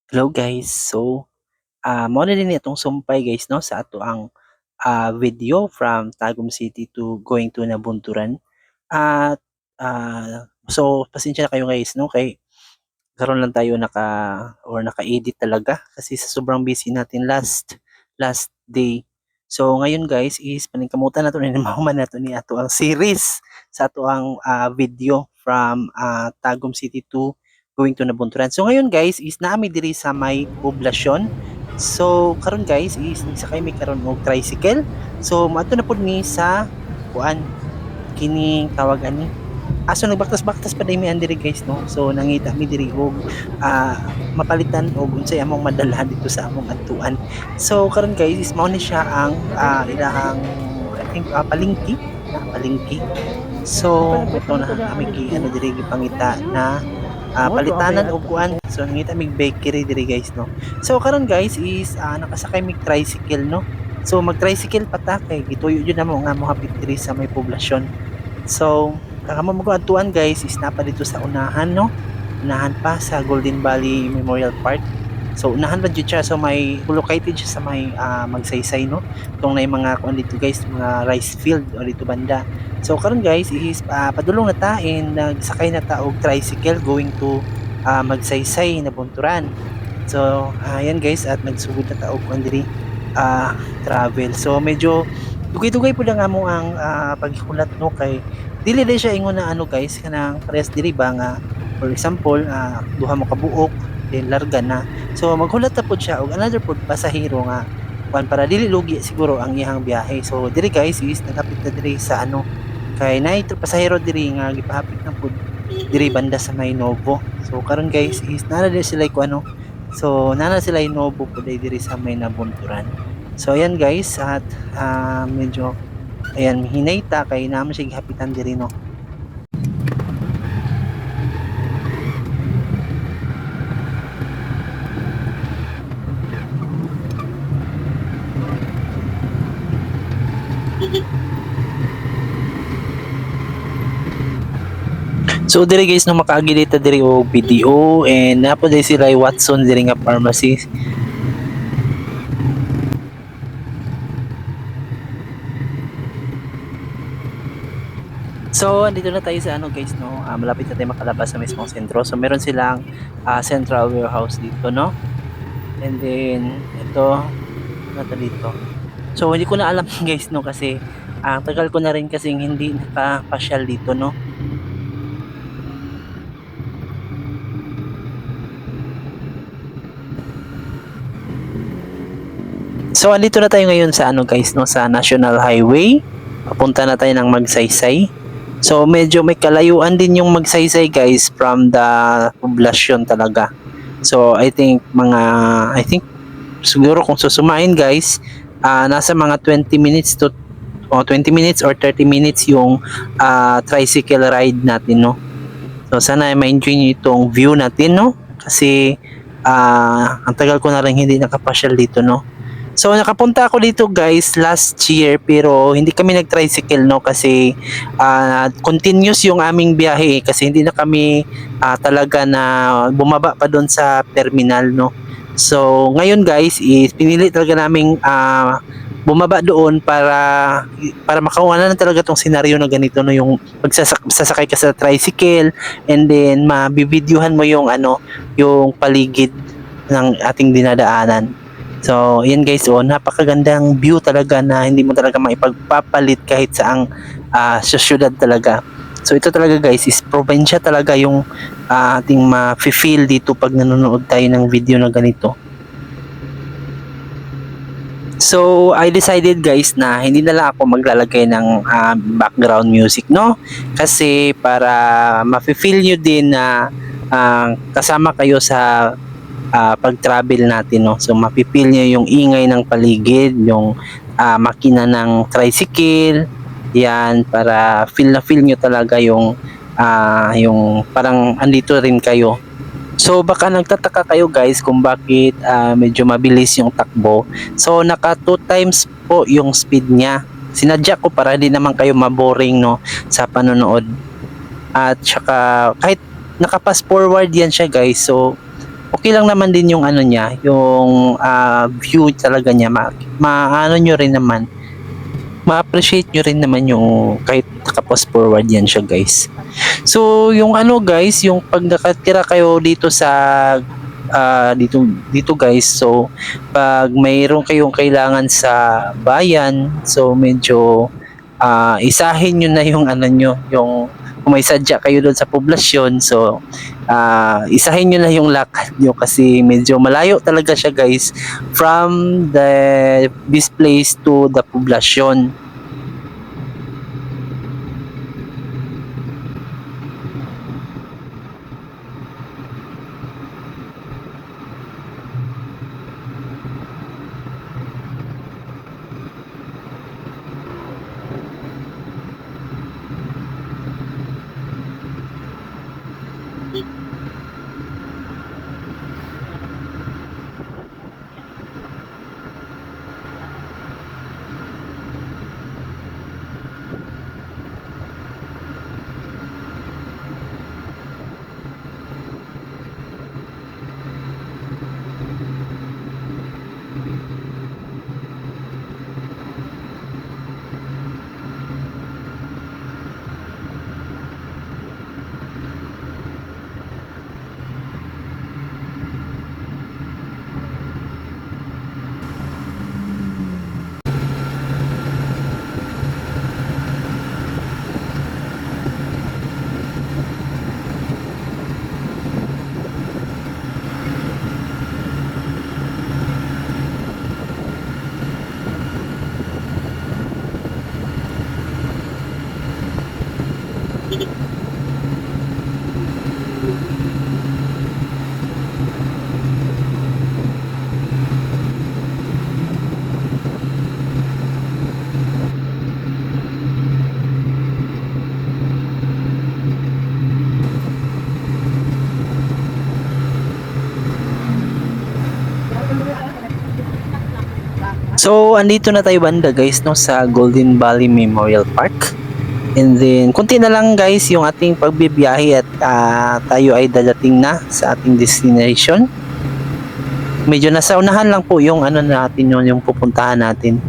Hello guys. Mao na din itong sumpay guys no sa ato ang video from Tagum City to going to Nabunturan. At pasensya na kayo guys no kay karon lang tayo naka-edit talaga kasi sa sobrang busy natin last day. So ngayon guys is paningkamutan nato ni mahuman nato ni ato ang series sa ato ang video from Tagum City to going to Nabunturan. So ngayon guys is naami diri sa may poblasyon. So karon guys is nagsakay mi karon og tricycle. So maadto na pud mi sa kuan kining tawag ani nagbaktas-baktas pa dai mi andiri guys no. So nangita mi diri og mapalitan og unsay among madalhan dito sa among adtuan. So karon guys is mao ni siya ang ilahang I think palengke. So ito na kami diri gipangita na palitanan og kuan. So nangita mig bakery diri guys no. So karon guys is nakasakay mig tricycle no. So mag-tricycle pa ta kay gituyo jud namo nga mohapit diri sa may poblasyon. So kakamo mo adtuan guys is napa dito sa unahan no. Unahan pa sa Golden Valley Memorial Park. So unahan ba jud siya, so may located siya sa may Magsaysay no. Tong na mga kuan dito guys, mga rice field o dito banda. So karon guys is padulong na ta and nagsakay na ta og tricycle going to Magsaysay na Bunturan. So ayan guys, at nagsugod na ta og kuan diri travel. So medyo dugay-dugay po lang amo ang paghulat no kay dili day siya ingon na ano guys kanang parehas diri ba nga for example duha mo ka buok then larga na. So maghulat ta pud siya og another pud pasahero nga kuan para dili lugi siguro ang iyang biyahe. So diri guys is nagapit na diri sa ano kay naay pasahero diri nga gipahapit na pud diri banda sa may Novo. So karon guys is nana diri sila ko ano. So nana sila Novo pud diri sa may Nabunturan. So ayan guys, at medyo ayan hinay ta kay naman siya gihapitan diri no. So diri guys no makaagi dito diri og video and napo diri si Ray Watson diri nga pharmacy. So, andito na tayo sa ano guys, no? Malapit na tayo makalabas sa mismong sentro. So, meron silang central warehouse dito, no? And then, ito, ano dito? So, hindi ko na alam guys, no? Kasi, tagal ko na rin kasing hindi nakapasyal dito, no? So, andito na tayo ngayon sa ano guys, no? Sa National Highway. Papunta na tayo ng Magsaysay. So medyo may kalayuan din yung Magsaysay guys from the poblasyon talaga. So I think siguro kung susumahin guys, nasa mga 20 minutes or 30 minutes yung tricycle ride natin no. So sana ma-enjoy niyo itong view natin no kasi ang tagal ko na rin hindi nakapasyal dito no. So nakapunta ako dito guys last year pero hindi kami nag-tricycle no kasi continuous yung aming biyahe kasi hindi na kami talaga na bumaba pa doon sa terminal no. So ngayon guys is pinili talaga naming bumaba doon para makakuha na talaga tong senaryo na ganito no yung sasakay ka sa tricycle and then mabibidyohan mo yung ano yung paligid ng ating dinadaanan. So, yan guys, napakagandang view talaga na hindi mo talaga maipagpapalit kahit saang sa syudad talaga. So, ito talaga guys, is probinsya talaga yung ating ma-feel dito pag nanonood tayo ng video na ganito. So, I decided guys na hindi na lang ako maglalagay ng background music, no? Kasi para ma-feel nyo din na kasama kayo sa pag-travel natin no. So mapipil niyo yung ingay ng paligid, yung makina ng tricycle. Yan para feel niyo talaga yung parang andito rin kayo. So baka nagtataka kayo guys kung bakit medyo mabilis yung takbo. So naka 2 times po yung speed niya. Sinadya ko para hindi naman kayo maboring no sa panonood. At saka kahit naka-fast forward yan siya guys. So okay lang naman din yung ano niya, yung view talaga niya. Maano nyo rin naman, ma-appreciate nyo rin naman yung kahit naka-post forward yan siya guys. So yung ano guys, yung pag nakatira kayo dito sa dito dito guys, so pag mayroon kayong kailangan sa bayan, so medyo isahin nyo na yung ano nyo, yung kung may sadya kayo doon sa poblasyon, so isahin nyo na yung lakad nyo kasi medyo malayo talaga siya guys from this place to the poblasyon. So, andito na tayo banda guys no sa Golden Valley Memorial Park. And then, konti na lang guys yung ating pagbibiyahe at tayo ay dadating na sa ating destination. Medyo nasa unahan lang po yung ano natin yung pupuntahan natin.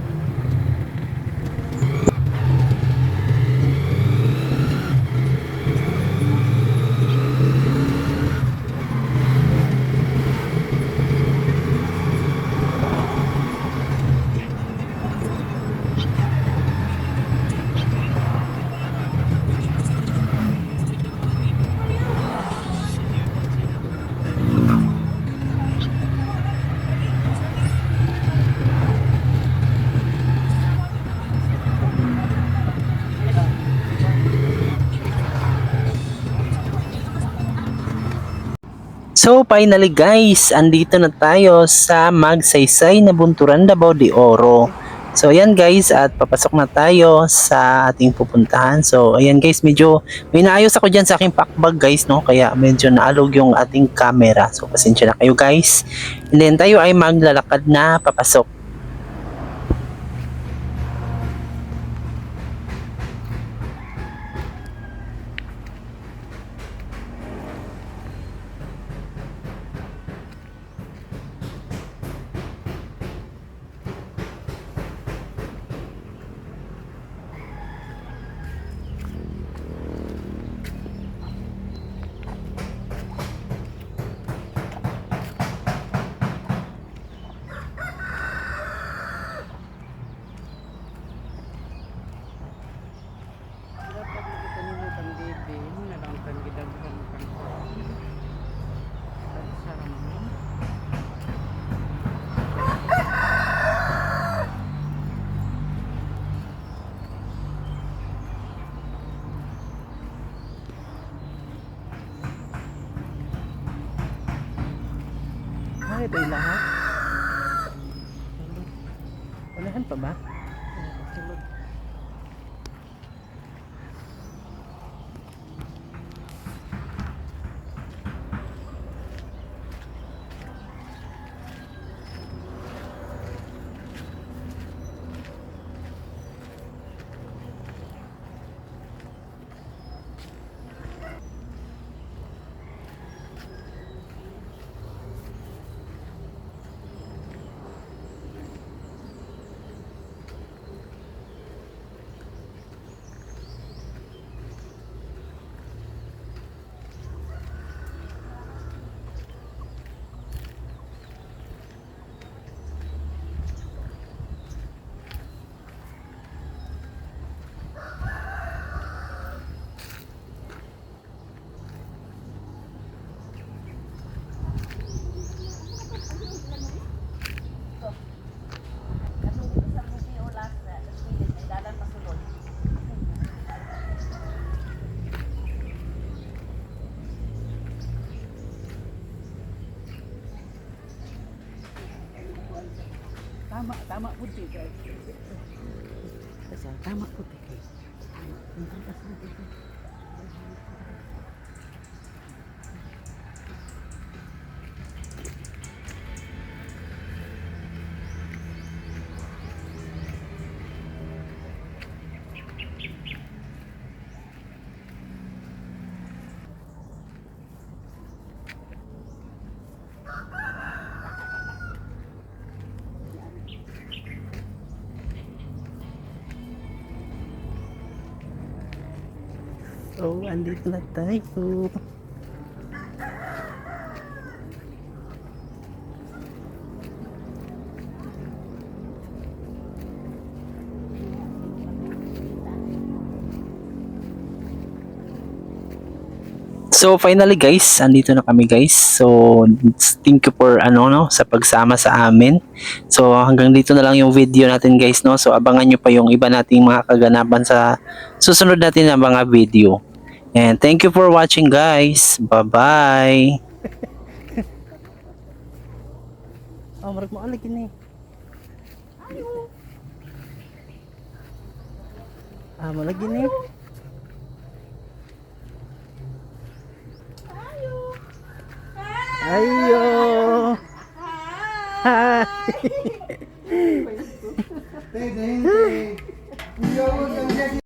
So finally guys, andito na tayo sa Magsaysay na Bunturan, Davao de Oro. So ayan guys, at papasok na tayo sa ating pupuntahan. So ayan guys, medyo may naayos ako dyan sa aking packbag guys, no? Kaya medyo naalog yung ating camera. So pasensya na kayo guys. And then tayo ay maglalakad na papasok. Ay, ito'y lahat. Walahan pa ba? Tama po dito. Tama po dito. So, andito na tayo. So finally guys, andito na kami guys. So thank you for sa pagsama sa amin. So hanggang dito na lang yung video natin guys no. So abangan nyo pa yung iba nating mga kaganapan sa susunod natin na mga video. And thank you for watching guys. Bye-bye. Oh, marag mo alagin eh. Ah, malagin eh. Ayo. Hi.